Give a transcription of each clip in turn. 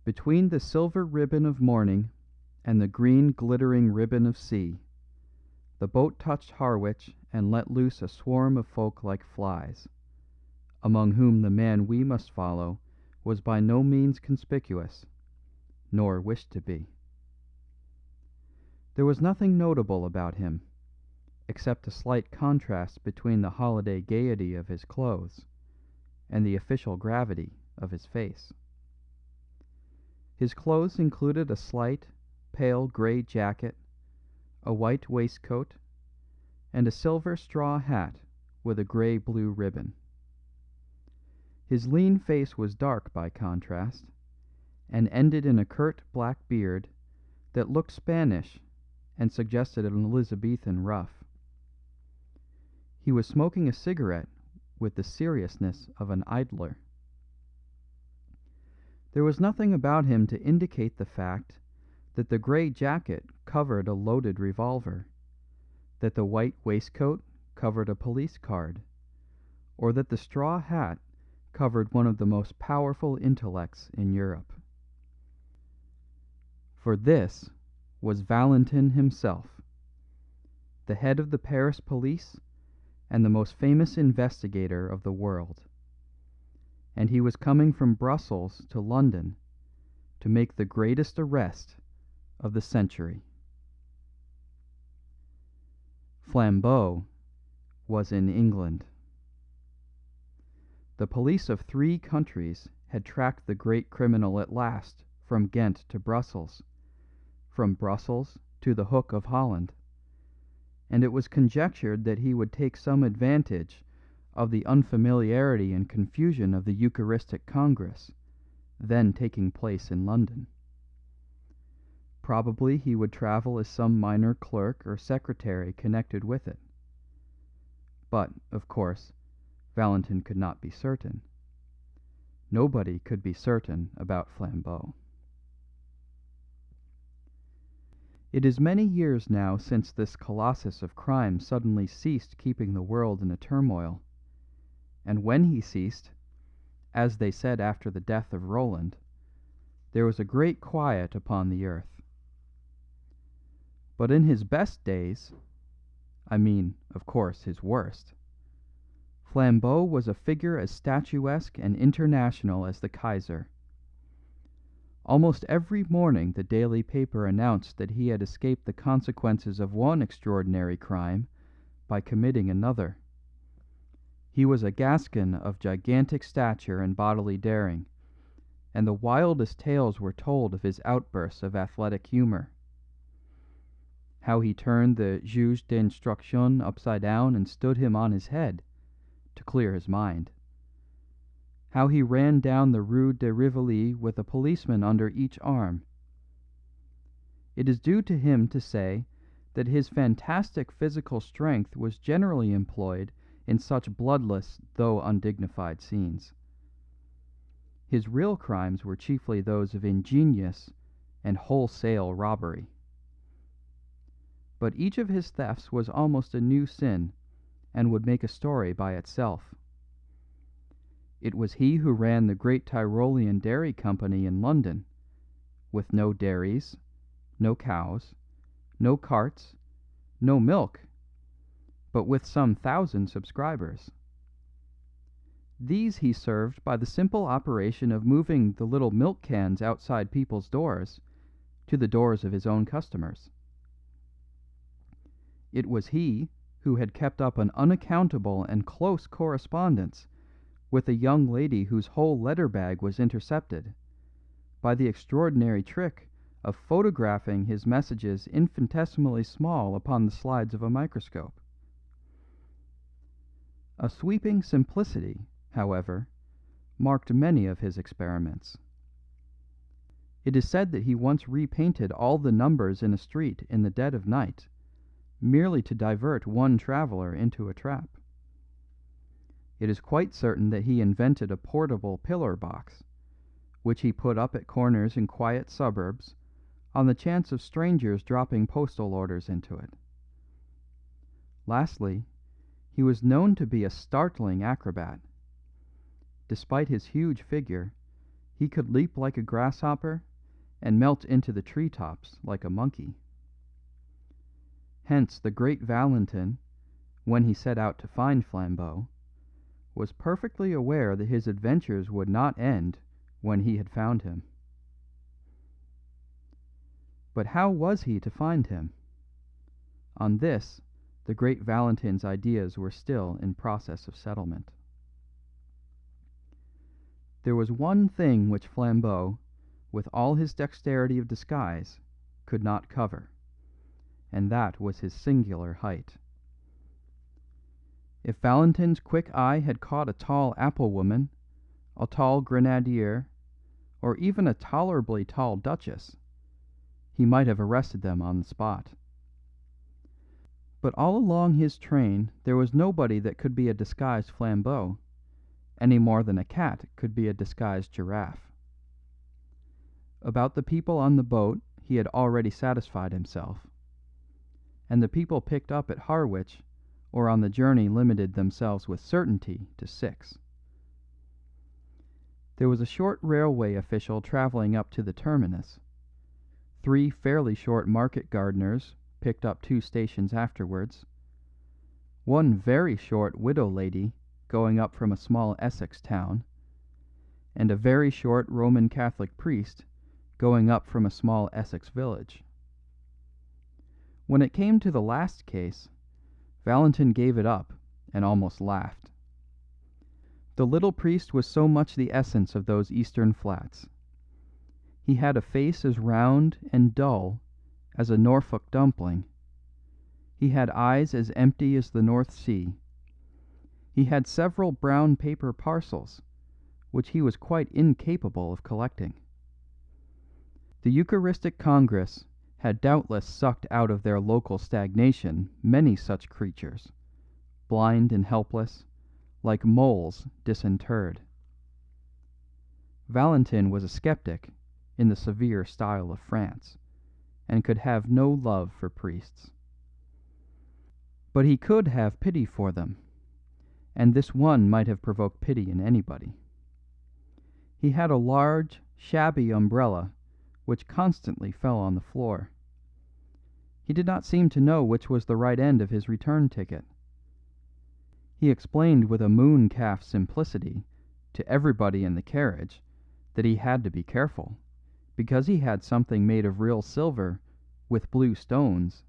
Between the silver ribbon of morning and the green glittering ribbon of sea, the boat touched Harwich and let loose a swarm of folk like flies, among whom the man we must follow was by no means conspicuous, nor wished to be. There was nothing notable about him, except a slight contrast between the holiday gaiety of his clothes and the official gravity of his face. His clothes included a slight, pale grey jacket, a white waistcoat, and a silver straw hat with a grey-blue ribbon. His lean face was dark by contrast, and ended in a curt black beard that looked Spanish and suggested an Elizabethan ruff. He was smoking a cigarette with the seriousness of an idler. There was nothing about him to indicate the fact that the grey jacket covered a loaded revolver, that the white waistcoat covered a police card, or that the straw hat covered one of the most powerful intellects in Europe. For this was Valentin himself, the head of the Paris police and the most famous investigator of the world, and he was coming from Brussels to London to make the greatest arrest of the century. Flambeau was in England. The police of 3 countries had tracked the great criminal at last from Ghent to Brussels, from Brussels to the Hook of Holland, and it was conjectured that he would take some advantage of the unfamiliarity and confusion of the Eucharistic Congress, then taking place in London. Probably he would travel as some minor clerk or secretary connected with it. But, of course, Valentin could not be certain. Nobody could be certain about Flambeau. It is many years now since this colossus of crime suddenly ceased keeping the world in a turmoil, and when he ceased, as they said after the death of Roland, there was a great quiet upon the earth. But in his best days, I mean, of course, his worst, Flambeau was a figure as statuesque and international as the Kaiser. Almost every morning the daily paper announced that he had escaped the consequences of one extraordinary crime by committing another. He was a Gascon of gigantic stature and bodily daring, and the wildest tales were told of his outbursts of athletic humor. How he turned the juge d'instruction upside down and stood him on his head, to clear his mind. How he ran down the Rue de Rivoli with a policeman under each arm. It is due to him to say that his fantastic physical strength was generally employed in such bloodless though undignified scenes. His real crimes were chiefly those of ingenious and wholesale robbery. But each of his thefts was almost a new sin, and would make a story by itself. It was he who ran the great Tyrolean Dairy Company in London, with no dairies, no cows, no carts, no milk, but with some 1,000 subscribers. These he served by the simple operation of moving the little milk cans outside people's doors to the doors of his own customers. It was he who had kept up an unaccountable and close correspondence with a young lady whose whole letter bag was intercepted, by the extraordinary trick of photographing his messages infinitesimally small upon the slides of a microscope. A sweeping simplicity, however, marked many of his experiments. It is said that he once repainted all the numbers in a street in the dead of night, merely to divert one traveller into a trap. It is quite certain that he invented a portable pillar box, which he put up at corners in quiet suburbs, on the chance of strangers dropping postal orders into it. Lastly, he was known to be a startling acrobat. Despite his huge figure, He could leap like a grasshopper and melt into the tree tops like a monkey. Hence the great Valentin, when he set out to find Flambeau, was perfectly aware that his adventures would not end when he had found him. But how was he to find him? On this, the great Valentin's ideas were still in process of settlement. There was one thing which Flambeau, with all his dexterity of disguise, could not cover, and that was his singular height. If Valentin's quick eye had caught a tall apple woman, a tall grenadier, or even a tolerably tall duchess, he might have arrested them on the spot. But all along his train there was nobody that could be a disguised Flambeau, any more than a cat could be a disguised giraffe. About the people on the boat he had already satisfied himself, and the people picked up at Harwich or on the journey limited themselves with certainty to 6. There was a short railway official travelling up to the terminus. 3 fairly short market gardeners picked up 2 stations afterwards. 1 very short widow lady going up from a small Essex town, and a very short Roman Catholic priest going up from a small Essex village. When it came to the last case, Valentin gave it up and almost laughed. The little priest was so much the essence of those eastern flats. He had a face as round and dull as a Norfolk dumpling. He had eyes as empty as the North Sea. He had several brown paper parcels, which he was quite incapable of collecting. The Eucharistic Congress had doubtless sucked out of their local stagnation many such creatures, blind and helpless, like moles disinterred. Valentin was a skeptic in the severe style of France, and could have no love for priests. But he could have pity for them, and this one might have provoked pity in anybody. He had a large, shabby umbrella which constantly fell on the floor. He did not seem to know which was the right end of his return ticket. He explained with a mooncalf simplicity to everybody in the carriage that he had to be careful, because he had something made of real silver with blue stones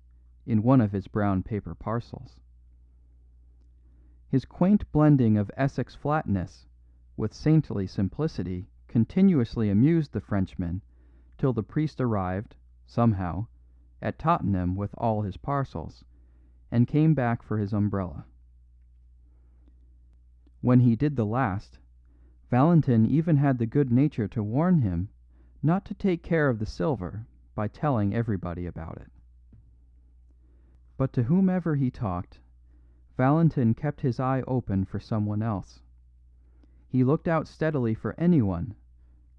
in one of his brown paper parcels. His quaint blending of Essex flatness with saintly simplicity continuously amused the Frenchman till the priest arrived, somehow, at Tottenham with all his parcels, and came back for his umbrella. When he did the last, Valentin even had the good nature to warn him not to take care of the silver by telling everybody about it. But to whomever he talked, Valentin kept his eye open for someone else. He looked out steadily for anyone,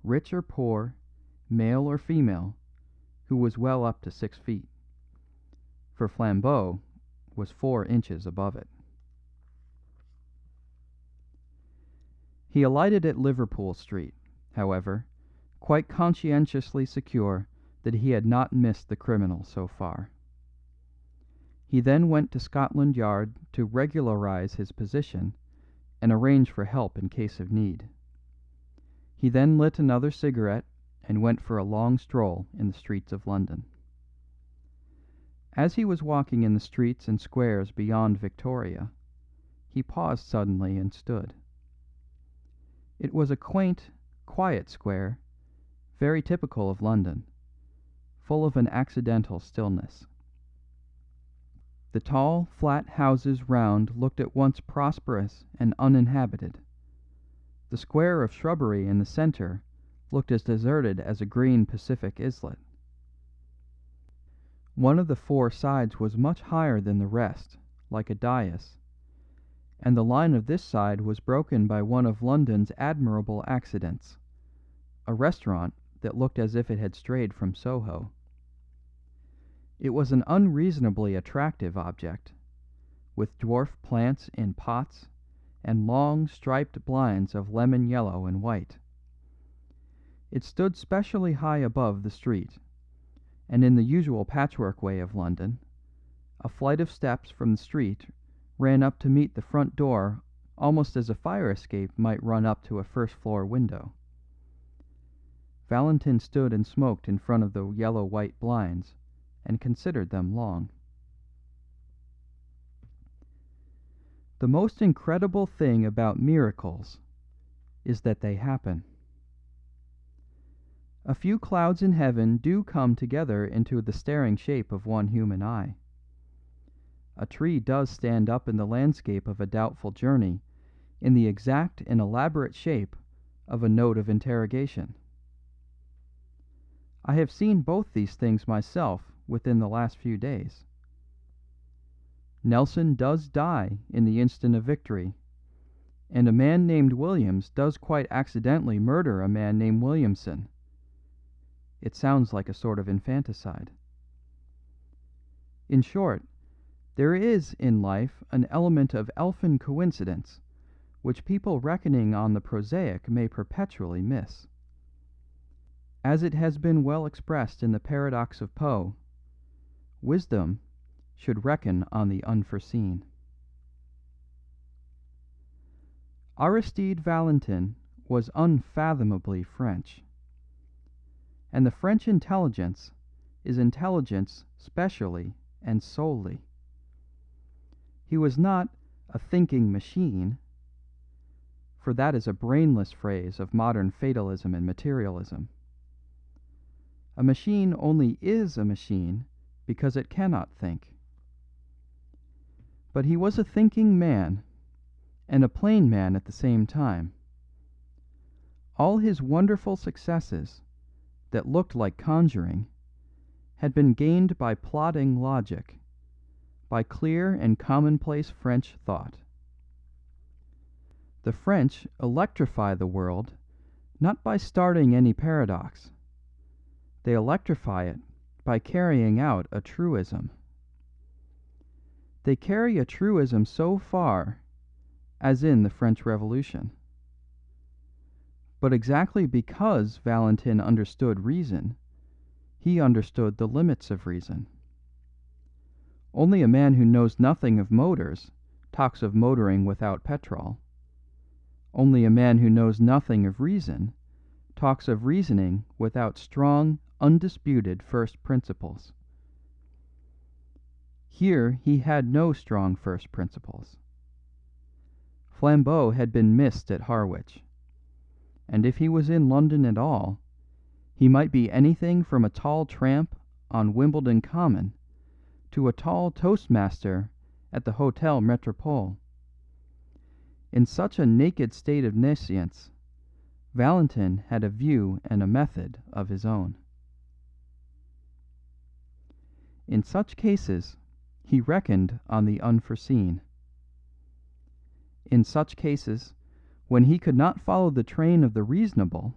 rich or poor, male or female, who was well up to 6 feet, for Flambeau was 4 inches above it. He alighted at Liverpool Street, however, quite conscientiously secure that he had not missed the criminal so far. He then went to Scotland Yard to regularize his position and arrange for help in case of need. He then lit another cigarette and went for a long stroll in the streets of London. As he was walking in the streets and squares beyond Victoria, he paused suddenly and stood. It was a quaint, quiet square, very typical of London, full of an accidental stillness. The tall, flat houses round looked at once prosperous and uninhabited. The square of shrubbery in the centre looked as deserted as a green Pacific islet. One of the 4 sides was much higher than the rest, like a dais, and the line of this side was broken by one of London's admirable accidents, a restaurant that looked as if it had strayed from Soho. It was an unreasonably attractive object, with dwarf plants in pots and long striped blinds of lemon yellow and white. It stood specially high above the street, and in the usual patchwork way of London, a flight of steps from the street ran up to meet the front door almost as a fire escape might run up to a first floor window. Valentin stood and smoked in front of the yellow-white blinds and considered them long. The most incredible thing about miracles is that they happen. A few clouds in heaven do come together into the staring shape of one human eye. A tree does stand up in the landscape of a doubtful journey in the exact and elaborate shape of a note of interrogation. I have seen both these things myself within the last few days. Nelson does die in the instant of victory, and a man named Williams does quite accidentally murder a man named Williamson. It sounds like a sort of infanticide. In short, there is in life an element of elfin coincidence which people reckoning on the prosaic may perpetually miss. As it has been well expressed in the paradox of Poe, wisdom should reckon on the unforeseen. Aristide Valentin was unfathomably French, and the French intelligence is intelligence specially and solely. He was not a thinking machine, for that is a brainless phrase of modern fatalism and materialism. A machine only is a machine because it cannot think. But he was a thinking man, and a plain man at the same time. All his wonderful successes, that looked like conjuring, had been gained by plodding logic, by clear and commonplace French thought. The French electrify the world not by starting any paradox. They electrify it by carrying out a truism. They carry a truism so far as in the French Revolution. But exactly because Valentin understood reason, he understood the limits of reason. Only a man who knows nothing of motors talks of motoring without petrol. Only a man who knows nothing of reason talks of reasoning without strong, undisputed first principles. Here he had no strong first principles. Flambeau had been missed at Harwich, and if he was in London at all, he might be anything from a tall tramp on Wimbledon Common to a tall toastmaster at the Hotel Metropole. In such a naked state of nescience, Valentin had a view and a method of his own. In such cases, he reckoned on the unforeseen. In such cases, when he could not follow the train of the reasonable,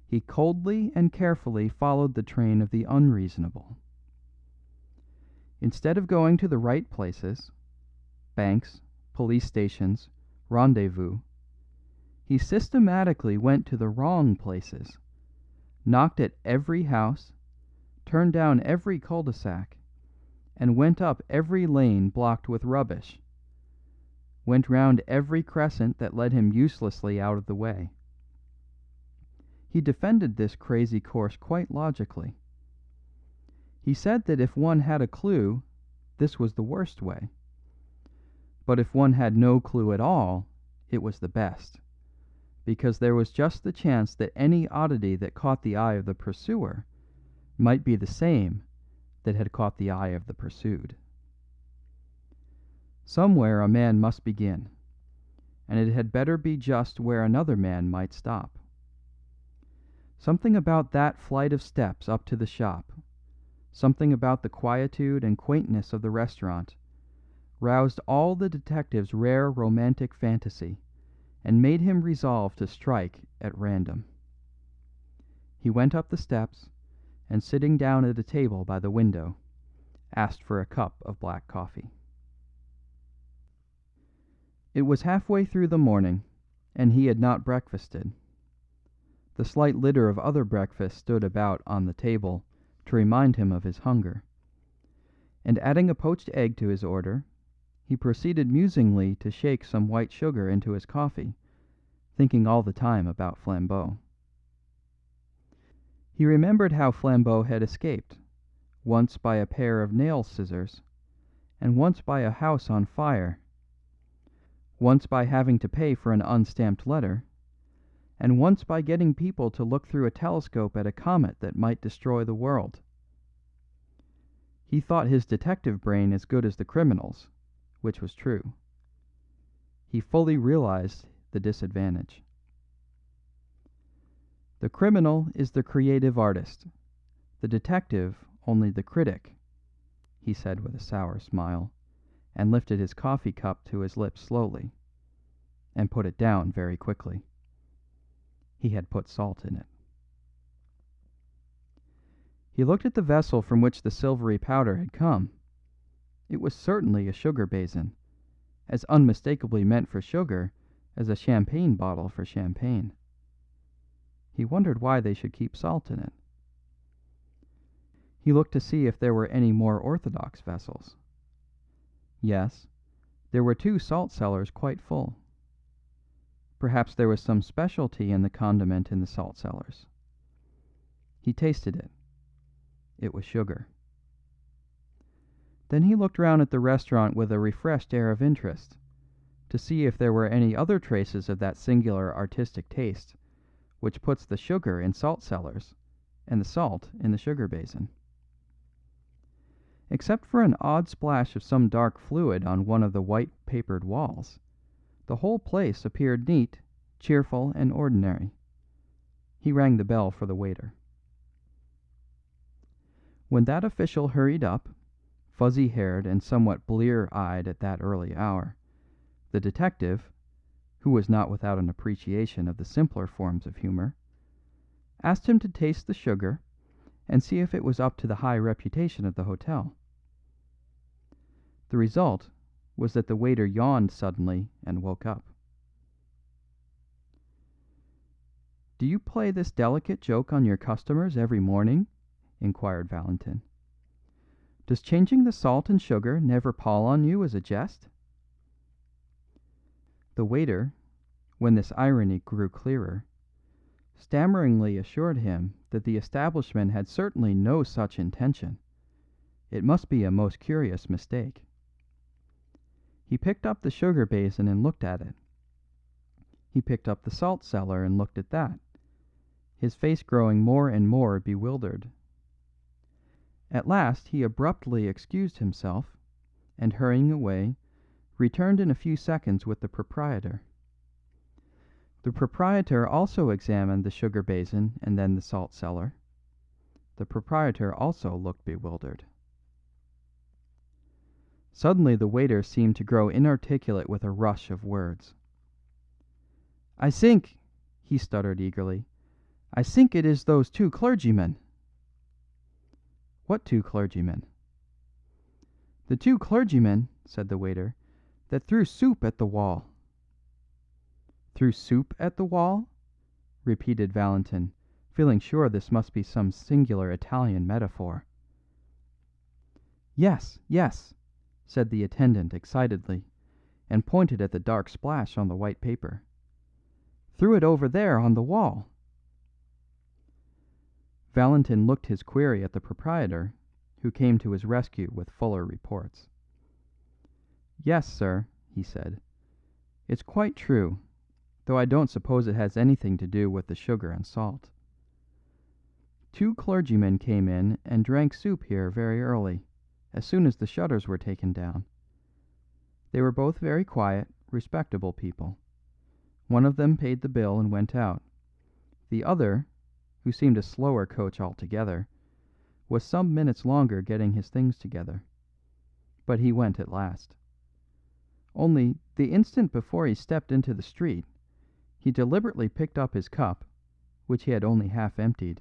he coldly and carefully followed the train of the unreasonable. Instead of going to the right places, banks, police stations, rendezvous, he systematically went to the wrong places, knocked at every house, turned down every cul-de-sac, and went up every lane blocked with rubbish, went round every crescent that led him uselessly out of the way. He defended this crazy course quite logically. He said that if one had a clue, this was the worst way. But if one had no clue at all, it was the best, because there was just the chance that any oddity that caught the eye of the pursuer might be the same that had caught the eye of the pursued. Somewhere a man must begin, and it had better be just where another man might stop. Something about that flight of steps up to the shop, something about the quietude and quaintness of the restaurant, roused all the detective's rare romantic fantasy and made him resolve to strike at random. He went up the steps, and sitting down at a table by the window, asked for a cup of black coffee. It was halfway through the morning, and he had not breakfasted. The slight litter of other breakfasts stood about on the table to remind him of his hunger, and adding a poached egg to his order, he proceeded musingly to shake some white sugar into his coffee, thinking all the time about Flambeau. He remembered how Flambeau had escaped, once by a pair of nail scissors, and once by a house on fire, once by having to pay for an unstamped letter, and once by getting people to look through a telescope at a comet that might destroy the world. He thought his detective brain as good as the criminal's, which was true. He fully realized the disadvantage. The criminal is the creative artist, the detective only the critic, he said with a sour smile, and lifted his coffee cup to his lips slowly, and put it down very quickly. He had put salt in it. He looked at the vessel from which the silvery powder had come. It was certainly a sugar basin, as unmistakably meant for sugar as a champagne bottle for champagne. He wondered why they should keep salt in it. He looked to see if there were any more orthodox vessels. Yes, there were 2 salt cellars quite full. Perhaps there was some specialty in the condiment in the salt cellars. He tasted it. It was sugar. Then he looked round at the restaurant with a refreshed air of interest, to see if there were any other traces of that singular artistic taste which puts the sugar in salt cellars and the salt in the sugar basin. Except for an odd splash of some dark fluid on one of the white papered walls, the whole place appeared neat, cheerful, and ordinary. He rang the bell for the waiter. When that official hurried up, fuzzy-haired and somewhat blear-eyed at that early hour, the detective, who was not without an appreciation of the simpler forms of humour, asked him to taste the sugar and see if it was up to the high reputation of the hotel. The result was that the waiter yawned suddenly and woke up. "Do you play this delicate joke on your customers every morning?" inquired Valentin. "Does changing the salt and sugar never pall on you as a jest?" The waiter, when this irony grew clearer, stammeringly assured him that the establishment had certainly no such intention. It must be a most curious mistake. He picked up the sugar basin and looked at it. He picked up the salt cellar and looked at that, his face growing more and more bewildered. At last he abruptly excused himself, and hurrying away, returned in a few seconds with the proprietor. The proprietor also examined the sugar basin and then the salt cellar. The proprietor also looked bewildered. Suddenly the waiter seemed to grow inarticulate with a rush of words. "I think," he stuttered eagerly, "I think it is those 2 clergymen." "What 2 clergymen?" "The 2 clergymen," said the waiter, "that threw soup at the wall." "Threw soup at the wall?" repeated Valentin, feeling sure this must be some singular Italian metaphor. "Yes, yes," said the attendant excitedly, and pointed at the dark splash on the white paper. "Threw it over there on the wall." Valentin looked his query at the proprietor, who came to his rescue with fuller reports. "Yes, sir," he said, "it's quite true, though I don't suppose it has anything to do with the sugar and salt. 2 clergymen came in and drank soup here very early, as soon as the shutters were taken down. They were both very quiet, respectable people. One of them paid the bill and went out. The other, who seemed a slower coach altogether, was some minutes longer getting his things together. But he went at last. Only, the instant before he stepped into the street, he deliberately picked up his cup, which he had only half emptied,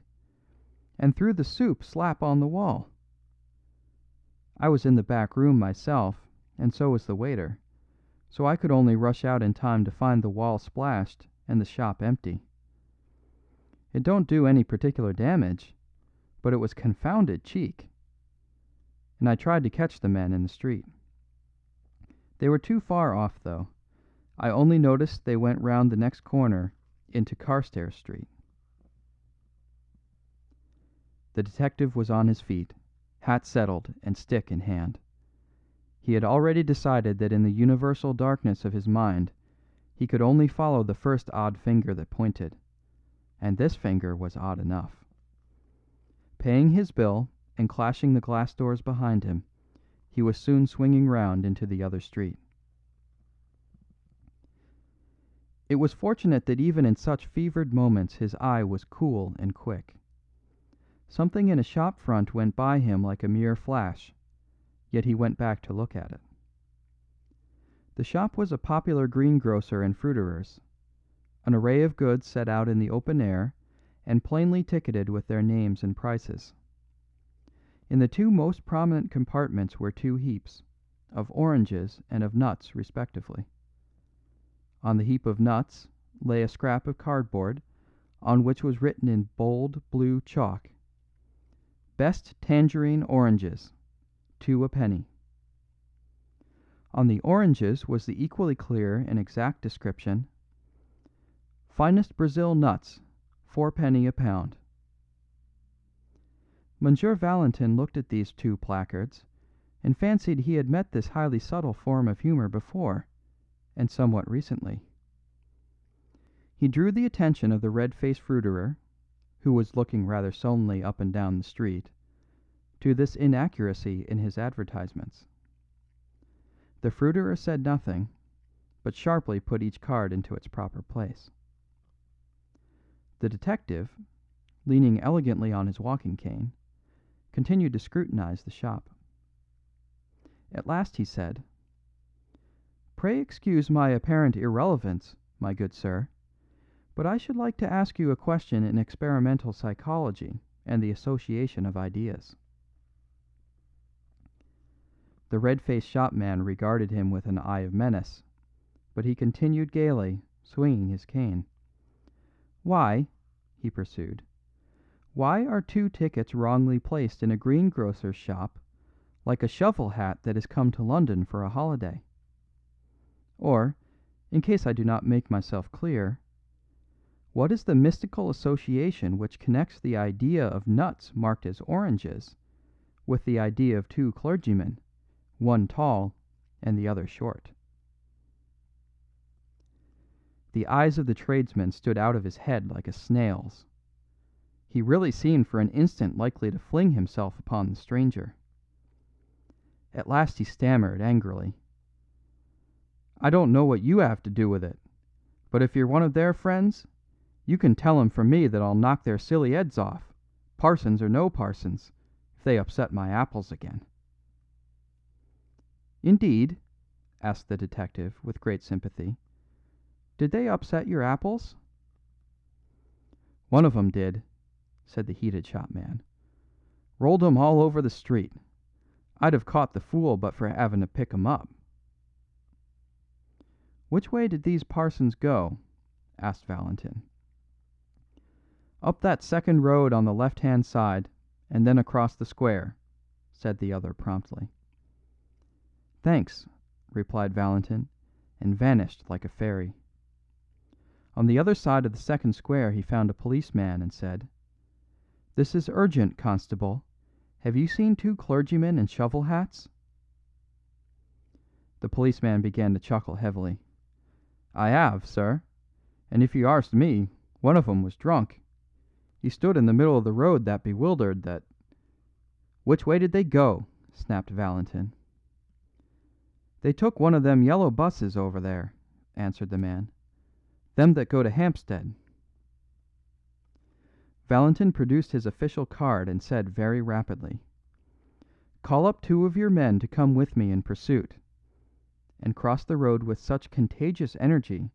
and threw the soup slap on the wall. I was in the back room myself, and so was the waiter, so I could only rush out in time to find the wall splashed and the shop empty. It don't do any particular damage, but it was confounded cheek, and I tried to catch the men in the street. They were too far off, though. I only noticed they went round the next corner into Carstairs Street. The detective was on his feet, hat settled and stick in hand. He had already decided that in the universal darkness of his mind he could only follow the first odd finger that pointed, and this finger was odd enough. Paying his bill and clashing the glass doors behind him, he was soon swinging round into the other street. It was fortunate that even in such fevered moments his eye was cool and quick. Something in a shop front went by him like a mere flash, yet he went back to look at it. The shop was a popular greengrocer and fruiterer's, an array of goods set out in the open air and plainly ticketed with their names and prices. In the two most prominent compartments were two heaps, of oranges and of nuts respectively. On the heap of nuts lay a scrap of cardboard on which was written in bold blue chalk, "Best tangerine oranges, 2 a penny." On the oranges was the equally clear and exact description, "Finest Brazil nuts, 4 penny a pound." Monsieur Valentin looked at these two placards, and fancied he had met this highly subtle form of humour before, and somewhat recently. He drew the attention of the red-faced fruiterer, who was looking rather sullenly up and down the street, to this inaccuracy in his advertisements. The fruiterer said nothing, but sharply put each card into its proper place. The detective, leaning elegantly on his walking cane, continued to scrutinize the shop. At last he said, "Pray excuse my apparent irrelevance, my good sir, but I should like to ask you a question in experimental psychology and the association of ideas." The red-faced shopman regarded him with an eye of menace, but he continued gaily, swinging his cane. "Why," he pursued, "why are 2 tickets wrongly placed in a greengrocer's shop like a shovel hat that has come to London for a holiday? Or, in case I do not make myself clear, what is the mystical association which connects the idea of nuts marked as oranges with the idea of 2 clergymen, one tall and the other short?" The eyes of the tradesman stood out of his head like a snail's. He really seemed for an instant likely to fling himself upon the stranger. At last he stammered angrily, "I don't know what you have to do with it, but if you're one of their friends, you can tell 'em from me that I'll knock their silly heads off, parsons or no parsons, if they upset my apples again." "Indeed?" asked the detective with great sympathy. "Did they upset your apples?" "One of 'em did," said the heated shopman. "Rolled 'em all over the street. I'd have caught the fool but for having to pick 'em up." "Which way did these parsons go?" asked Valentin. "Up that second road on the left-hand side, and then across the square," said the other promptly. "Thanks," replied Valentin, and vanished like a fairy. On the other side of the second square he found a policeman and said, "This is urgent, constable. Have you seen 2 clergymen in shovel hats?" The policeman began to chuckle heavily. "I have, sir. And if you arst me, one of 'em was drunk. He stood in the middle of the road that bewildered that—" "Which way did they go?" snapped Valentin. "They took one of them yellow buses over there," answered the man. "Them that go to Hampstead." Valentin produced his official card and said very rapidly, "Call up 2 of your men to come with me in pursuit," and crossed the road with such contagious energy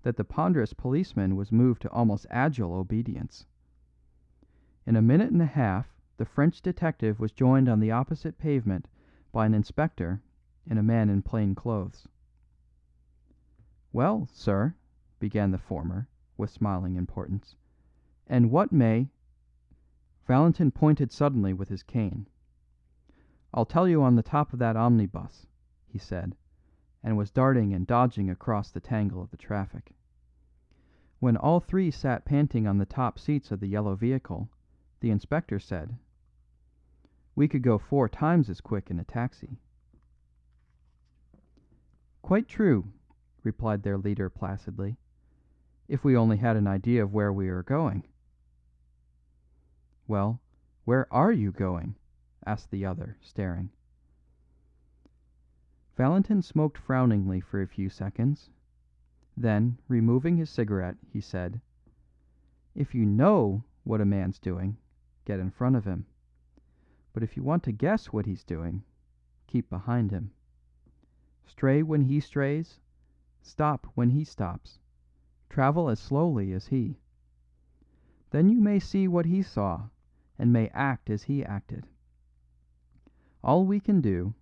that the ponderous policeman was moved to almost agile obedience. In a minute and a half the French detective was joined on the opposite pavement by an inspector and a man in plain clothes. "Well, sir," began the former, with smiling importance, And what may... Valentin pointed suddenly with his cane. "I'll tell you on the top of that omnibus," he said, and was darting and dodging across the tangle of the traffic. When all three sat panting on the top seats of the yellow vehicle, the inspector said, "We could go 4 times as quick in a taxi." "Quite true," replied their leader placidly, "if we only had an idea of where we are going." "Well, where are you going?" asked the other, staring. Valentin smoked frowningly for a few seconds. Then, removing his cigarette, he said, "If you know what a man's doing, get in front of him. But if you want to guess what he's doing, keep behind him. Stray when he strays, stop when he stops, travel as slowly as he. Then you may see what he saw, and may act as he acted. All we can do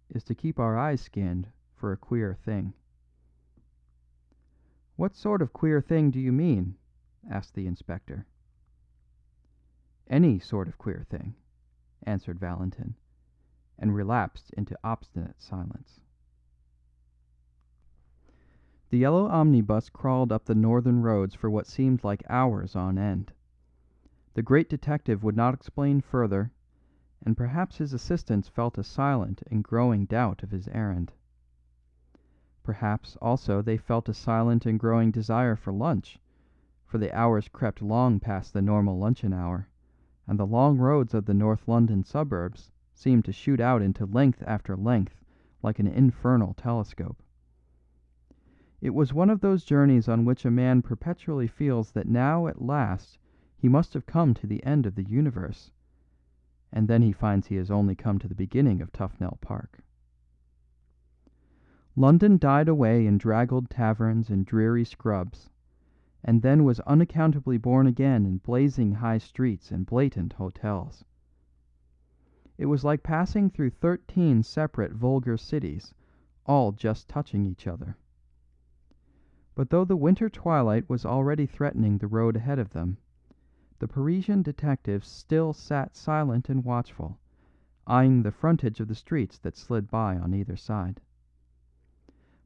is to keep our eyes skinned for a queer thing." "What sort of queer thing do you mean?" asked the inspector. "Any sort of queer thing," answered Valentin, and relapsed into obstinate silence. The yellow omnibus crawled up the northern roads for what seemed like hours on end. The great detective would not explain further, and perhaps his assistants felt a silent and growing doubt of his errand. Perhaps also they felt a silent and growing desire for lunch, for the hours crept long past the normal luncheon hour, and the long roads of the North London suburbs seemed to shoot out into length after length like an infernal telescope. It was one of those journeys on which a man perpetually feels that now at last he must have come to the end of the universe, and then he finds he has only come to the beginning of Tufnell Park. London died away in draggled taverns and dreary scrubs, and then was unaccountably born again in blazing high streets and blatant hotels. It was like passing through 13 separate vulgar cities, all just touching each other. But though the winter twilight was already threatening the road ahead of them, the Parisian detectives still sat silent and watchful, eyeing the frontage of the streets that slid by on either side.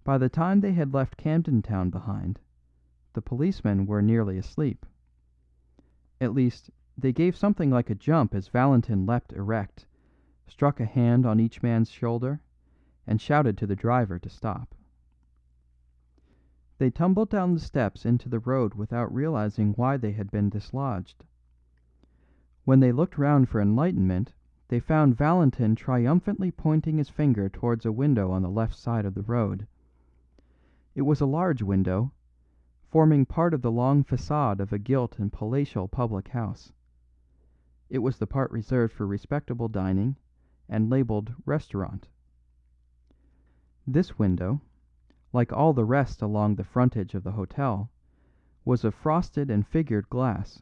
By the time they had left Camden Town behind, the policemen were nearly asleep. At least, they gave something like a jump as Valentin leapt erect, struck a hand on each man's shoulder, and shouted to the driver to stop. They tumbled down the steps into the road without realizing why they had been dislodged. When they looked round for enlightenment, they found Valentin triumphantly pointing his finger towards a window on the left side of the road. It was a large window, forming part of the long facade of a gilt and palatial public house. It was the part reserved for respectable dining, and labelled restaurant. This window, like all the rest along the frontage of the hotel, was of frosted and figured glass.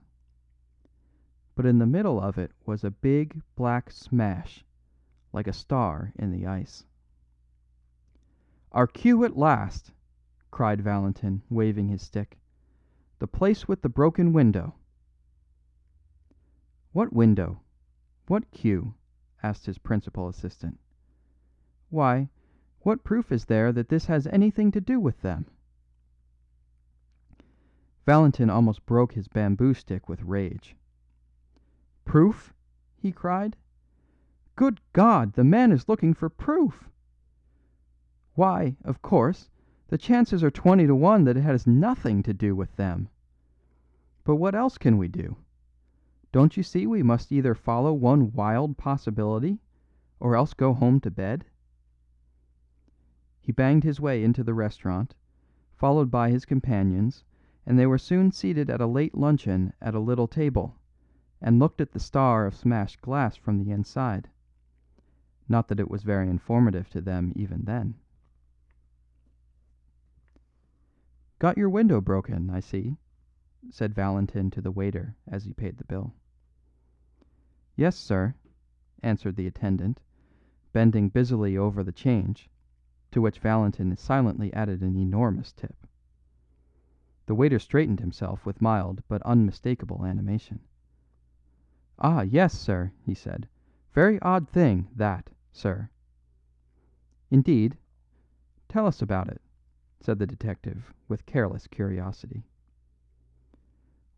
But in the middle of it was a big black smash, like a star in the ice. "Our cue at last!" cried Valentin, waving his stick. "The place with the broken window." "What window? What cue?" asked his principal assistant. "Why, what proof is there that this has anything to do with them?" Valentin almost broke his bamboo stick with rage. "Proof?" he cried. "Good God, the man is looking for proof! Why, of course, the chances are 20 to 1 that it has nothing to do with them. But what else can we do? Don't you see we must either follow one wild possibility, or else go home to bed?" He banged his way into the restaurant, followed by his companions, and they were soon seated at a late luncheon at a little table, and looked at the star of smashed glass from the inside. Not that it was very informative to them even then. "Got your window broken, I see," said Valentin to the waiter as he paid the bill. "Yes, sir," answered the attendant, bending busily over the change, to which Valentin silently added an enormous tip. The waiter straightened himself with mild but unmistakable animation. "Ah, yes, sir," he said. "Very odd thing, that, sir." "Indeed? Tell us about it," said the detective with careless curiosity.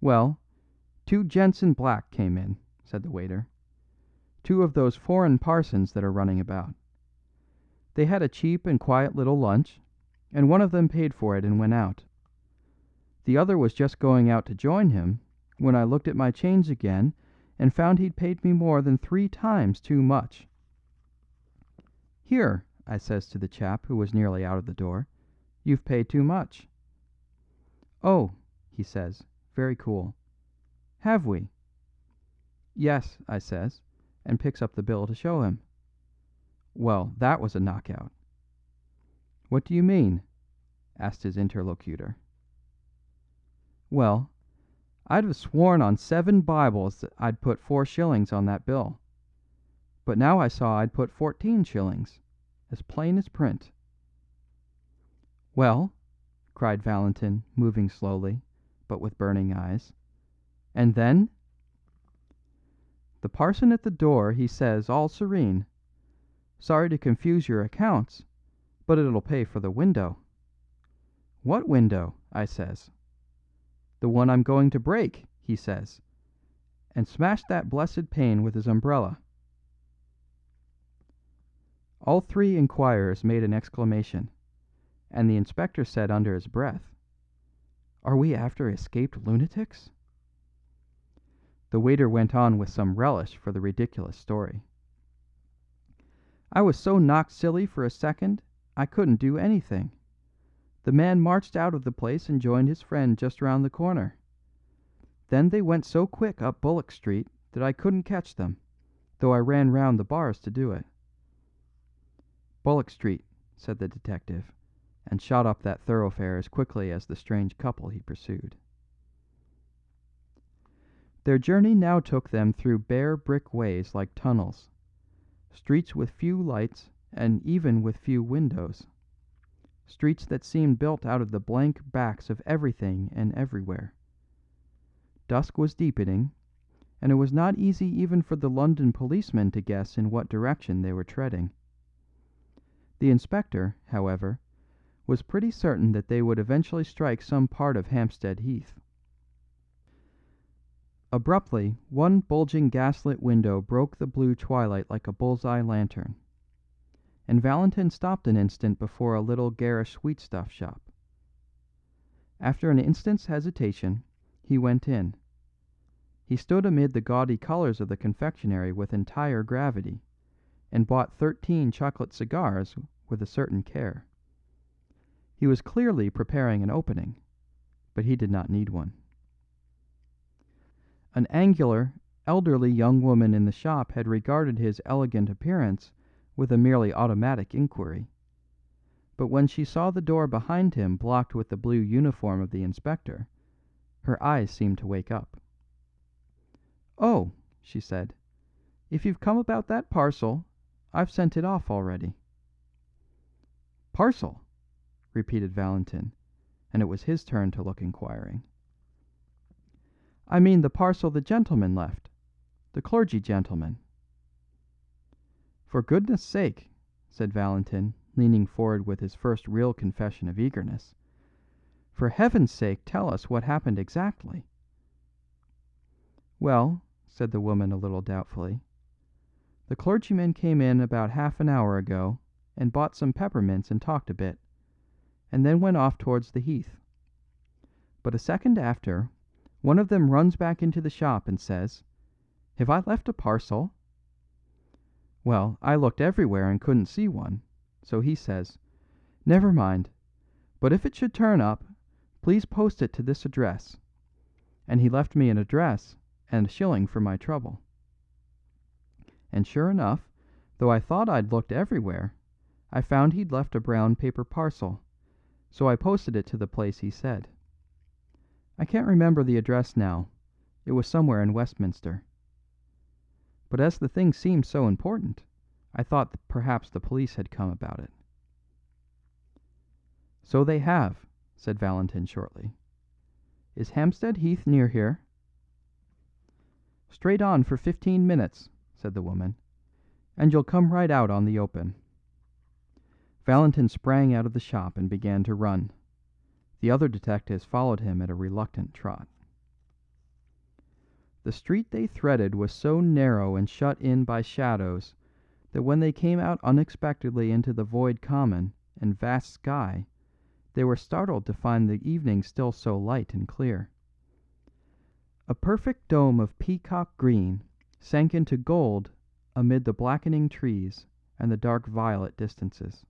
"Well, two gents in black came in," said the waiter. "Two of those foreign parsons that are running about. They had a cheap and quiet little lunch, and one of them paid for it and went out. The other was just going out to join him when I looked at my change again and found he'd paid me more than 3 times too much. 'Here,' I says to the chap who was nearly out of the door, 'you've paid too much.' 'Oh,' he says, very cool. 'Have we?' 'Yes,' I says, and picks up the bill to show him. Well, that was a knockout." "What do you mean?" asked his interlocutor. "Well, I'd have sworn on 7 Bibles that I'd put 4 shillings on that bill. But now I saw I'd put 14 shillings, as plain as print." "Well," cried Valentin, moving slowly, but with burning eyes, "and then?" "The parson at the door he says all serene, 'Sorry to confuse your accounts, but it'll pay for the window.' 'What window?' I says. 'The one I'm going to break,' he says, and smashed that blessed pane with his umbrella." All three inquirers made an exclamation, and the inspector said under his breath, "Are we after escaped lunatics?" The waiter went on with some relish for the ridiculous story. "I was so knocked silly for a second I couldn't do anything. The man marched out of the place and joined his friend just round the corner. Then they went so quick up Bullock Street that I couldn't catch them, though I ran round the bars to do it." "Bullock Street," said the detective, and shot up that thoroughfare as quickly as the strange couple he pursued. Their journey now took them through bare brick ways like tunnels, streets with few lights and even with few windows, streets that seemed built out of the blank backs of everything and everywhere. Dusk was deepening, and it was not easy even for the London policemen to guess in what direction they were treading. The inspector, however, was pretty certain that they would eventually strike some part of Hampstead Heath. Abruptly, one bulging gaslit window broke the blue twilight like a bull's-eye lantern, and Valentin stopped an instant before a little garish sweetstuff shop. After an instant's hesitation, he went in. He stood amid the gaudy colours of the confectionery with entire gravity, and bought 13 chocolate cigars with a certain care. He was clearly preparing an opening, but he did not need one. An angular, elderly young woman in the shop had regarded his elegant appearance with a merely automatic inquiry, but when she saw the door behind him blocked with the blue uniform of the inspector, her eyes seemed to wake up. "Oh," she said, "if you've come about that parcel, I've sent it off already." "Parcel?" repeated Valentin, and it was his turn to look inquiring. "I mean the parcel the gentleman left, the clergy gentleman." "For goodness' sake," said Valentin, leaning forward with his first real confession of eagerness, "for heaven's sake tell us what happened exactly." "Well," said the woman a little doubtfully, "the clergyman came in about half an hour ago and bought some peppermints and talked a bit, and then went off towards the Heath. But a second after, one of them runs back into the shop and says, 'Have I left a parcel?' Well, I looked everywhere and couldn't see one, so he says, 'Never mind, but if it should turn up, please post it to this address,' and he left me an address and a shilling for my trouble. And sure enough, though I thought I'd looked everywhere, I found he'd left a brown paper parcel, so I posted it to the place he said. I can't remember the address now, it was somewhere in Westminster. But as the thing seemed so important, I thought that perhaps the police had come about it." "So they have," said Valentin shortly. Is Hampstead Heath near here?" "Straight on for 15 minutes," said the woman, "and you'll come right out on the open." Valentin sprang out of the shop and began to run. The other detectives followed him at a reluctant trot. The street they threaded was so narrow and shut in by shadows that when they came out unexpectedly into the void common and vast sky, they were startled to find the evening still so light and clear. A perfect dome of peacock green sank into gold amid the blackening trees and the dark violet distances.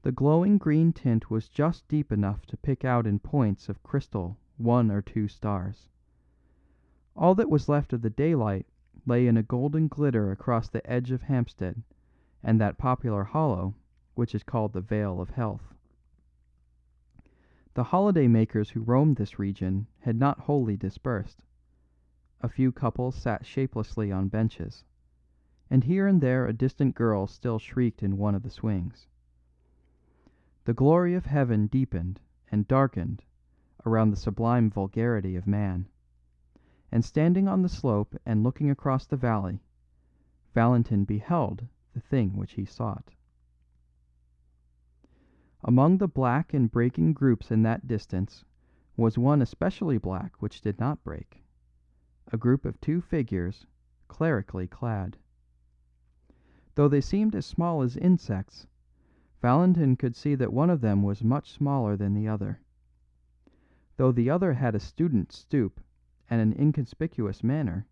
The glowing green tint was just deep enough to pick out in points of crystal 1 or 2 stars. All that was left of the daylight lay in a golden glitter across the edge of Hampstead and that popular hollow which is called the Vale of Health. The holiday makers who roamed this region had not wholly dispersed. A few couples sat shapelessly on benches, and here and there a distant girl still shrieked in one of the swings. The glory of heaven deepened and darkened around the sublime vulgarity of man, and standing on the slope and looking across the valley, Valentin beheld the thing which he sought. Among the black and breaking groups in that distance was one especially black which did not break, a group of 2 figures, clerically clad. Though they seemed as small as insects, Valentin could see that one of them was much smaller than the other. Though the other had a student's stoop and an inconspicuous manner,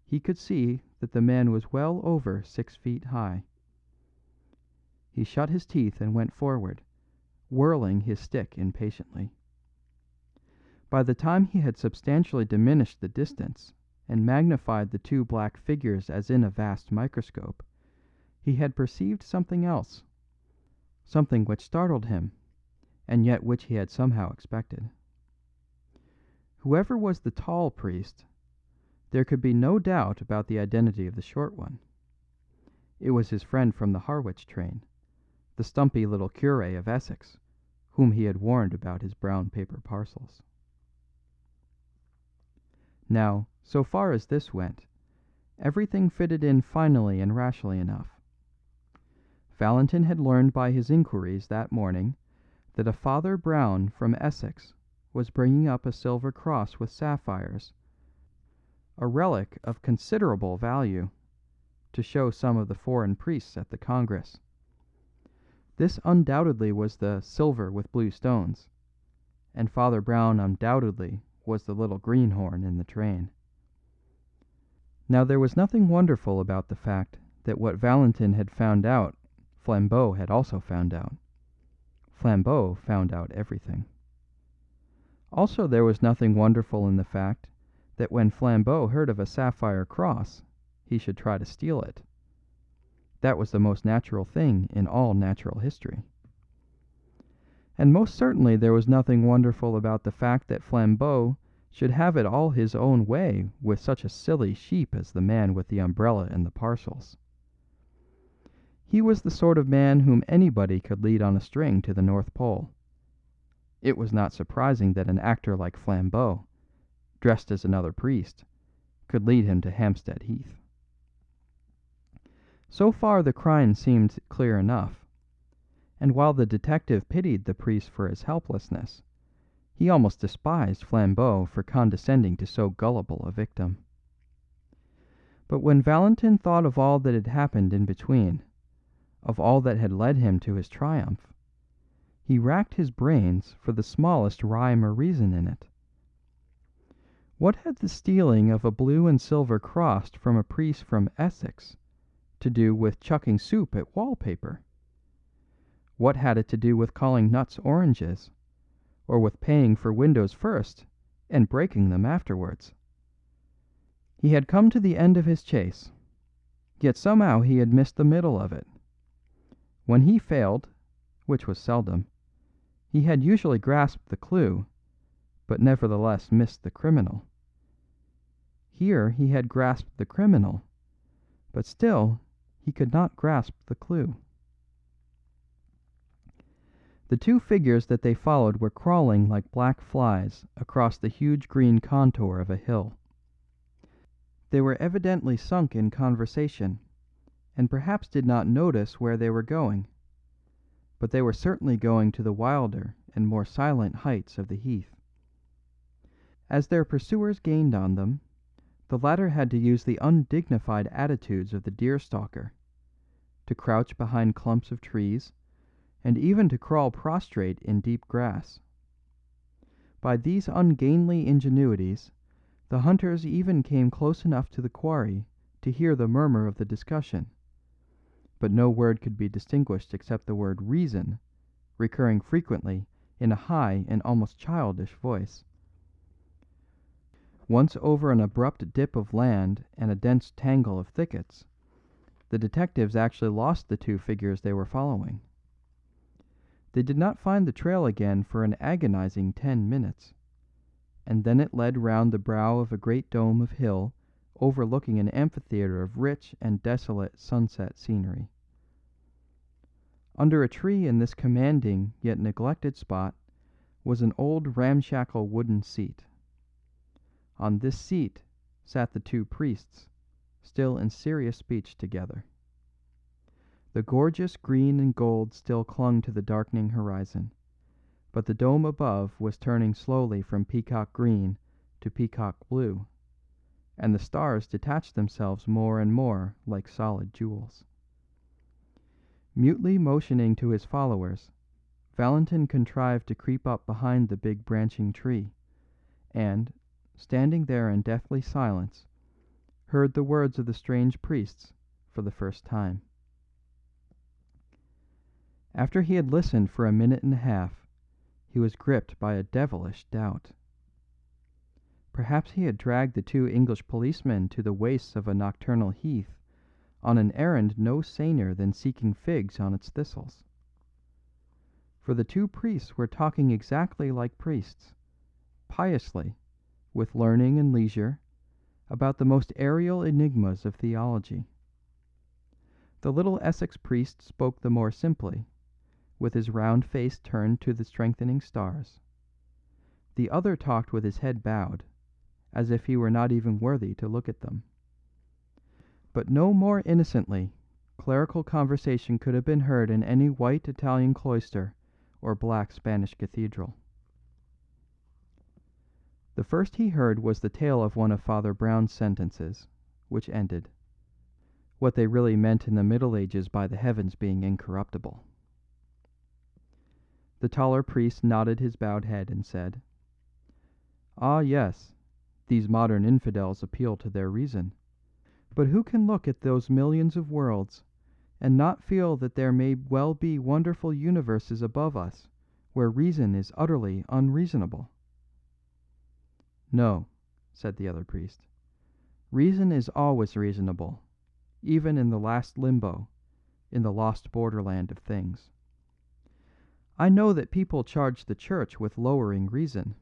he could see that the man was well over 6 feet high. He shut his teeth and went forward, whirling his stick impatiently. By the time he had substantially diminished the distance and magnified the 2 black figures as in a vast microscope, he had perceived something else, something which startled him, and yet which he had somehow expected. Whoever was the tall priest, there could be no doubt about the identity of the short one. It was his friend from the Harwich train, the stumpy little cure of Essex, whom he had warned about his brown paper parcels. Now, so far as this went, everything fitted in finely and rationally enough. Valentin had learned by his inquiries that morning that a Father Brown from Essex was bringing up a silver cross with sapphires, a relic of considerable value, to show some of the foreign priests at the Congress. This undoubtedly was the silver with blue stones, and Father Brown undoubtedly was the little greenhorn in the train. Now there was nothing wonderful about the fact that what Valentin had found out, Flambeau had also found out. Flambeau found out everything. Also there was nothing wonderful in the fact that when Flambeau heard of a sapphire cross, he should try to steal it. That was the most natural thing in all natural history. And most certainly there was nothing wonderful about the fact that Flambeau should have it all his own way with such a silly sheep as the man with the umbrella and the parcels. He was the sort of man whom anybody could lead on a string to the North Pole. It was not surprising that an actor like Flambeau, dressed as another priest, could lead him to Hampstead Heath. So far the crime seemed clear enough, and while the detective pitied the priest for his helplessness, he almost despised Flambeau for condescending to so gullible a victim. But when Valentin thought of all that had happened in between, of all that had led him to his triumph, he racked his brains for the smallest rhyme or reason in it. What had the stealing of a blue and silver cross from a priest from Essex to do with chucking soup at wallpaper? What had it to do with calling nuts oranges, or with paying for windows first and breaking them afterwards? He had come to the end of his chase, yet somehow he had missed the middle of it. When he failed, which was seldom, he had usually grasped the clue, but nevertheless missed the criminal. Here he had grasped the criminal, but still he could not grasp the clue. The two figures that they followed were crawling like black flies across the huge green contour of a hill. They were evidently sunk in conversation, and perhaps did not notice where they were going, but they were certainly going to the wilder and more silent heights of the heath. As their pursuers gained on them, the latter had to use the undignified attitudes of the deer stalker, to crouch behind clumps of trees, and even to crawl prostrate in deep grass. By these ungainly ingenuities, the hunters even came close enough to the quarry to hear the murmur of the discussion, but no word could be distinguished except the word reason, recurring frequently in a high and almost childish voice. Once over an abrupt dip of land and a dense tangle of thickets, the detectives actually lost the two figures they were following. They did not find the trail again for an agonizing 10 minutes, and then it led round the brow of a great dome of hill overlooking an amphitheatre of rich and desolate sunset scenery. Under a tree in this commanding yet neglected spot was an old ramshackle wooden seat. On this seat sat the two priests, still in serious speech together. The gorgeous green and gold still clung to the darkening horizon, but the dome above was turning slowly from peacock green to peacock blue, and the stars detached themselves more and more like solid jewels. Mutely motioning to his followers, Valentin contrived to creep up behind the big branching tree, and, standing there in deathly silence, heard the words of the strange priests for the first time. After he had listened for a minute and a half, he was gripped by a devilish doubt. Perhaps he had dragged the two English policemen to the wastes of a nocturnal heath on an errand no saner than seeking figs on its thistles. For the two priests were talking exactly like priests, piously, with learning and leisure, about the most aerial enigmas of theology. The little Essex priest spoke the more simply, with his round face turned to the strengthening stars. The other talked with his head bowed, as if he were not even worthy to look at them. But no more innocently clerical conversation could have been heard in any white Italian cloister or black Spanish cathedral. The first he heard was the tale of one of Father Brown's sentences, which ended, what they really meant in the Middle Ages by the heavens being incorruptible. The taller priest nodded his bowed head and said, "Ah, yes, these modern infidels appeal to their reason. But who can look at those millions of worlds and not feel that there may well be wonderful universes above us where reason is utterly unreasonable?" "No," said the other priest. "Reason is always reasonable, even in the last limbo, in the lost borderland of things. I know that people charge the Church with lowering reason,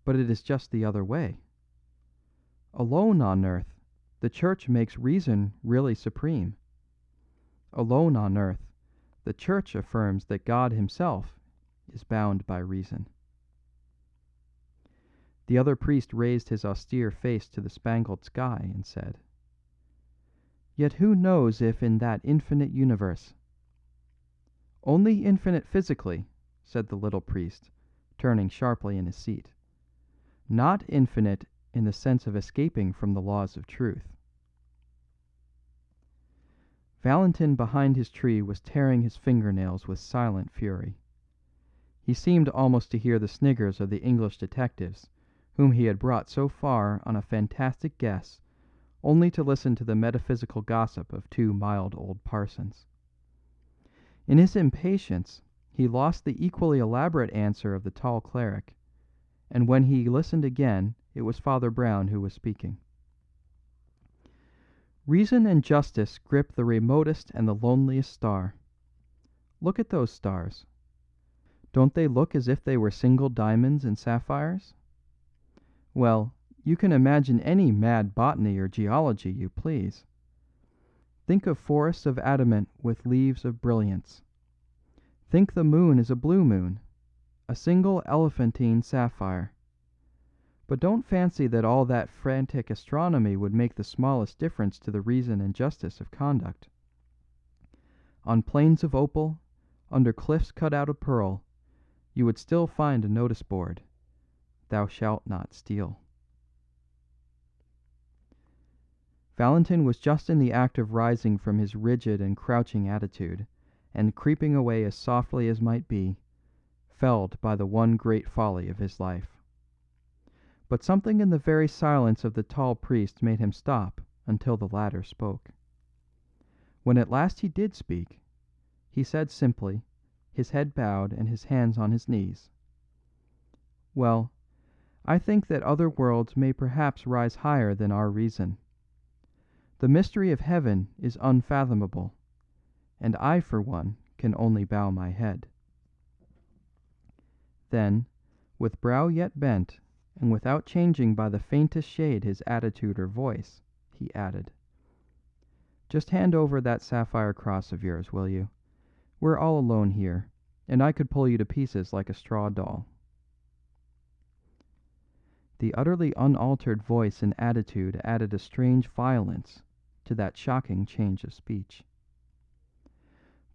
but it is just the other way. Alone on earth, the Church makes reason really supreme. Alone on earth, the Church affirms that God himself is bound by reason." The other priest raised his austere face to the spangled sky and said, "Yet who knows if in that infinite universe—" "Only infinite physically," said the little priest, turning sharply in his seat. "Not infinite in the sense of escaping from the laws of truth." Valentin behind his tree was tearing his fingernails with silent fury. He seemed almost to hear the sniggers of the English detectives, whom he had brought so far on a fantastic guess only to listen to the metaphysical gossip of two mild old parsons. In his impatience he lost the equally elaborate answer of the tall cleric, and when he listened again it was Father Brown who was speaking. "Reason and justice grip the remotest and the loneliest star. Look at those stars. Don't they look as if they were single diamonds and sapphires? Well, you can imagine any mad botany or geology you please. Think of forests of adamant with leaves of brilliance. Think the moon is a blue moon, a single elephantine sapphire. But don't fancy that all that frantic astronomy would make the smallest difference to the reason and justice of conduct. On plains of opal, under cliffs cut out of pearl, you would still find a notice board, "Thou shalt not steal." Valentin was just in the act of rising from his rigid and crouching attitude, and creeping away as softly as might be, felled by the one great folly of his life. But something in the very silence of the tall priest made him stop until the latter spoke. When at last he did speak, he said simply, his head bowed and his hands on his knees, "Well, I think that other worlds may perhaps rise higher than our reason. The mystery of heaven is unfathomable, and I for one can only bow my head." Then, with brow yet bent, and without changing by the faintest shade his attitude or voice, he added, "Just hand over that sapphire cross of yours, will you? We're all alone here, and I could pull you to pieces like a straw doll." The utterly unaltered voice and attitude added a strange violence to that shocking change of speech.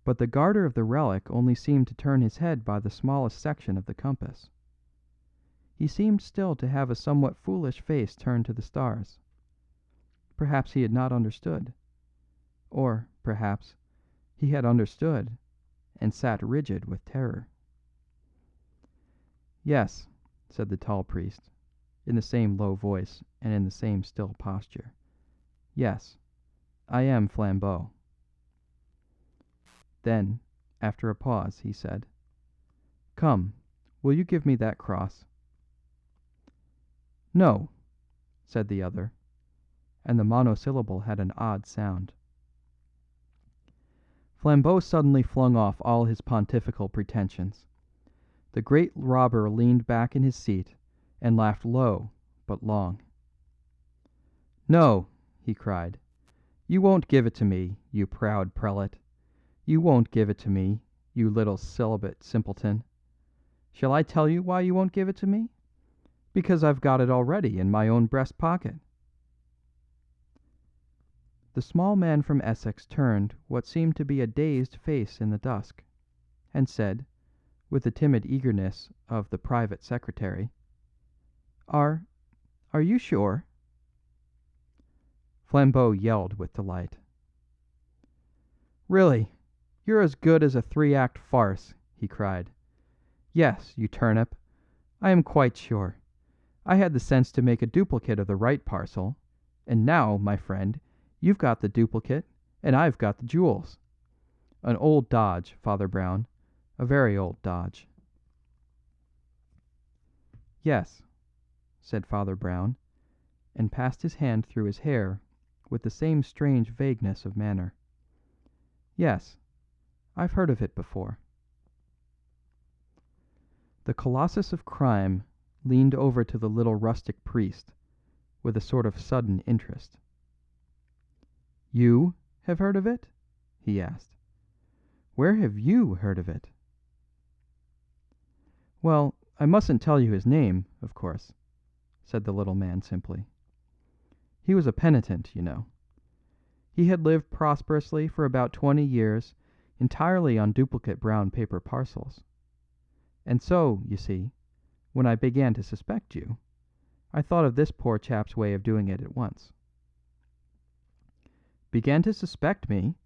But the guarder of the relic only seemed to turn his head by the smallest section of the compass. He seemed still to have a somewhat foolish face turned to the stars. Perhaps he had not understood. Or, perhaps, he had understood and sat rigid with terror. "Yes," said the tall priest, in the same low voice and in the same still posture. "Yes, I am Flambeau." Then, after a pause, he said, "Come, will you give me that cross?" "No," said the other, and the monosyllable had an odd sound. Flambeau suddenly flung off all his pontifical pretensions. The great robber leaned back in his seat and laughed low but long. "No," he cried, "you won't give it to me, you proud prelate. You won't give it to me, you little celibate simpleton. Shall I tell you why you won't give it to me? Because I've got it already in my own breast pocket." The small man from Essex turned what seemed to be a dazed face in the dusk, and said, with the timid eagerness of the private secretary, "Are you sure?" Flambeau yelled with delight. "Really, you're as good as a three-act farce," he cried. "Yes, you turnip, I am quite sure. I had the sense to make a duplicate of the right parcel, and now, my friend, you've got the duplicate and I've got the jewels. An old dodge, Father Brown, a very old dodge." "Yes," said Father Brown, and passed his hand through his hair with the same strange vagueness of manner. "Yes, I've heard of it before." The colossus of crime leaned over to the little rustic priest with a sort of sudden interest. "You have heard of it?" he asked. "Where have you heard of it?" "Well, I mustn't tell you his name, of course," said the little man simply. "He was a penitent, you know. He had lived prosperously for about 20 years entirely on duplicate brown paper parcels. And so, you see, when I began to suspect you, I thought of this poor chap's way of doing it at once." "Began to suspect me?"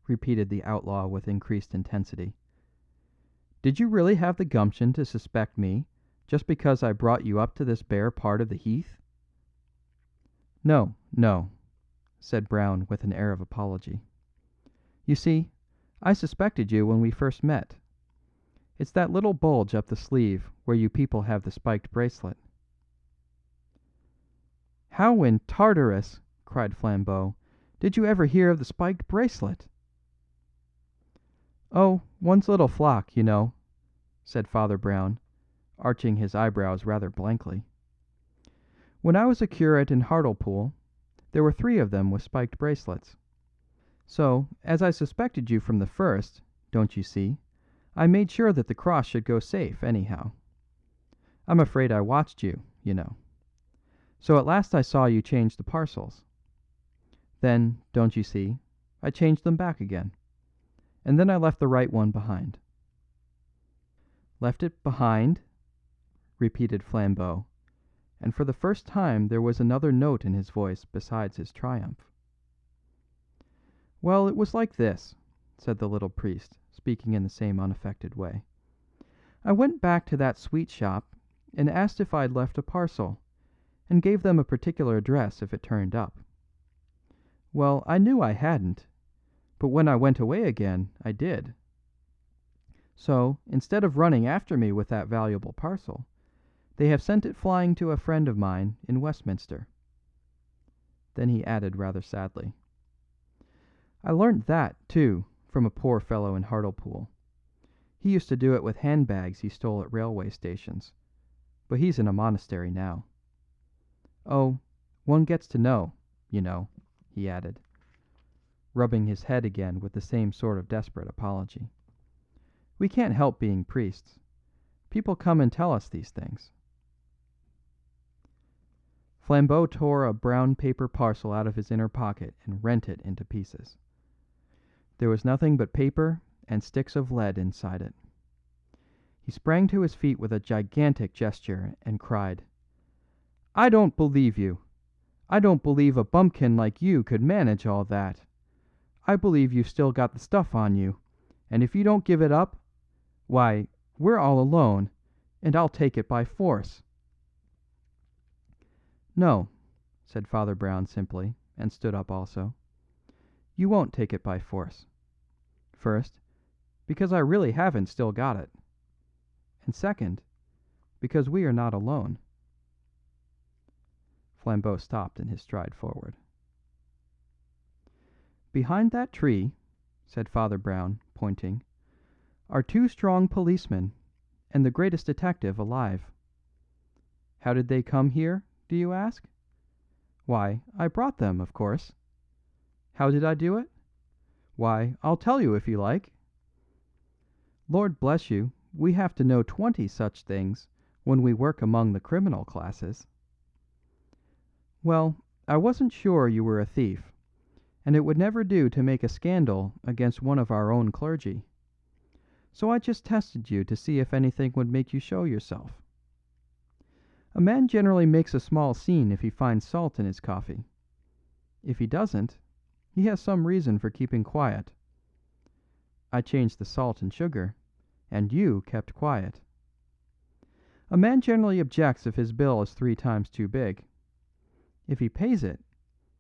repeated the outlaw with increased intensity. "Did you really have the gumption to suspect me just because I brought you up to this bare part of the heath?" "No, no," said Brown with an air of apology. "You see, I suspected you when we first met. It's that little bulge up the sleeve where you people have the spiked bracelet." "How in Tartarus," cried Flambeau, "did you ever hear of the spiked bracelet?" "Oh, one's little flock, you know," said Father Brown, arching his eyebrows rather blankly. "When I was a curate in Hartlepool, there were 3 of them with spiked bracelets. So, as I suspected you from the first, don't you see, I made sure that the cross should go safe, anyhow. I'm afraid I watched you, you know. So at last I saw you change the parcels. Then, don't you see, I changed them back again. And then I left the right one behind." "Left it behind?" repeated Flambeau, and for the first time there was another note in his voice besides his triumph. "Well, it was like this," said the little priest, speaking in the same unaffected way. "I went back to that sweet shop and asked if I'd left a parcel, and gave them a particular address if it turned up. Well, I knew I hadn't, but when I went away again, I did. So, instead of running after me with that valuable parcel, they have sent it flying to a friend of mine in Westminster." Then he added rather sadly, "I learnt that, too, from a poor fellow in Hartlepool. He used to do it with handbags he stole at railway stations, but he's in a monastery now. Oh, one gets to know, you know," he added, rubbing his head again with the same sort of desperate apology. "We can't help being priests. People come and tell us these things." Flambeau tore a brown paper parcel out of his inner pocket and rent it into pieces. There was nothing but paper and sticks of lead inside it. He sprang to his feet with a gigantic gesture and cried, "I don't believe you. I don't believe a bumpkin like you could manage all that. I believe you've still got the stuff on you, and if you don't give it up, why, we're all alone, and I'll take it by force." "No," said Father Brown simply, and stood up also. "You won't take it by force. First, because I really haven't still got it. And second, because we are not alone." Flambeau stopped in his stride forward. "Behind that tree," said Father Brown, pointing, "are two strong policemen and the greatest detective alive. How did they come here, do you ask? Why, I brought them, of course. How did I do it? Why, I'll tell you if you like. Lord bless you, we have to know 20 such things when we work among the criminal classes. Well, I wasn't sure you were a thief, and it would never do to make a scandal against one of our own clergy. So I just tested you to see if anything would make you show yourself. A man generally makes a small scene if he finds salt in his coffee. If he doesn't, he has some reason for keeping quiet. I changed the salt and sugar, and you kept quiet. A man generally objects if his bill is 3 times too big. If he pays it,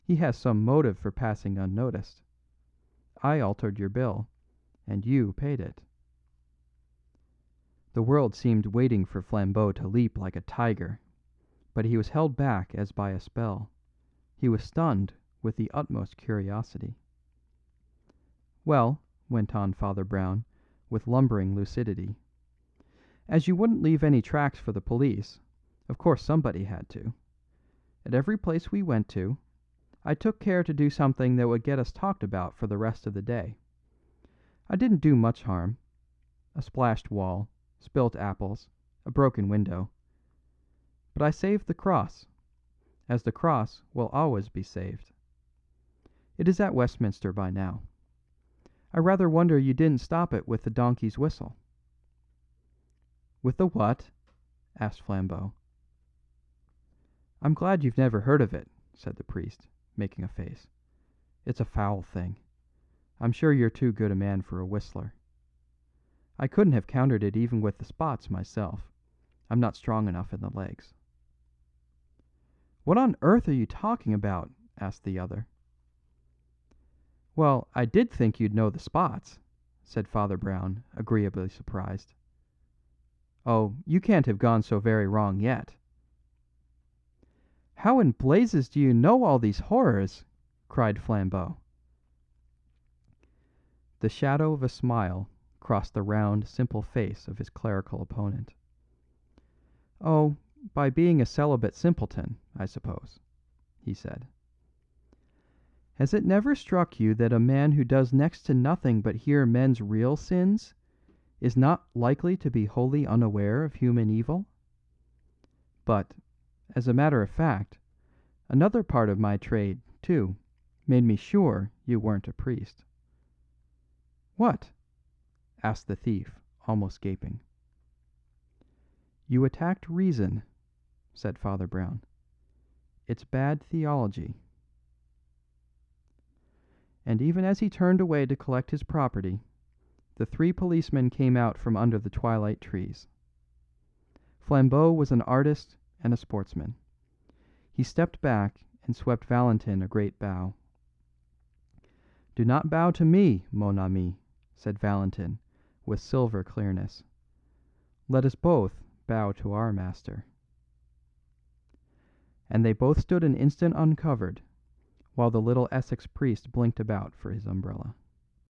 he has some motive for passing unnoticed. I altered your bill, and you paid it." The world seemed waiting for Flambeau to leap like a tiger, but he was held back as by a spell. He was stunned with the utmost curiosity. "Well," went on Father Brown, with lumbering lucidity, "as you wouldn't leave any tracks for the police, of course somebody had to. At every place we went to, I took care to do something that would get us talked about for the rest of the day. I didn't do much harm. A splashed wall, spilt apples, a broken window. But I saved the cross, as the cross will always be saved. It is at Westminster by now. I rather wonder you didn't stop it with the donkey's whistle." "With the what?" asked Flambeau. "I'm glad you've never heard of it," said the priest, making a face. "It's a foul thing. I'm sure you're too good a man for a whistler. I couldn't have countered it even with the spots myself. I'm not strong enough in the legs." "What on earth are you talking about?" asked the other. "Well, I did think you'd know the spots," said Father Brown, agreeably surprised. "Oh, you can't have gone so very wrong yet." "How in blazes do you know all these horrors?" cried Flambeau. The shadow of a smile crossed the round, simple face of his clerical opponent. "Oh, by being a celibate simpleton, I suppose," he said. "Has it never struck you that a man who does next to nothing but hear men's real sins is not likely to be wholly unaware of human evil? But, as a matter of fact, another part of my trade, too, made me sure you weren't a priest." "What?" asked the thief, almost gaping. "You attacked reason," said Father Brown. "It's bad theology." And even as he turned away to collect his property, the three policemen came out from under the twilight trees. Flambeau was an artist and a sportsman. He stepped back and swept Valentin a great bow. "Do not bow to me, mon ami," said Valentin, with silver clearness. "Let us both bow to our master." And they both stood an instant uncovered, while the little Essex priest blinked about for his umbrella.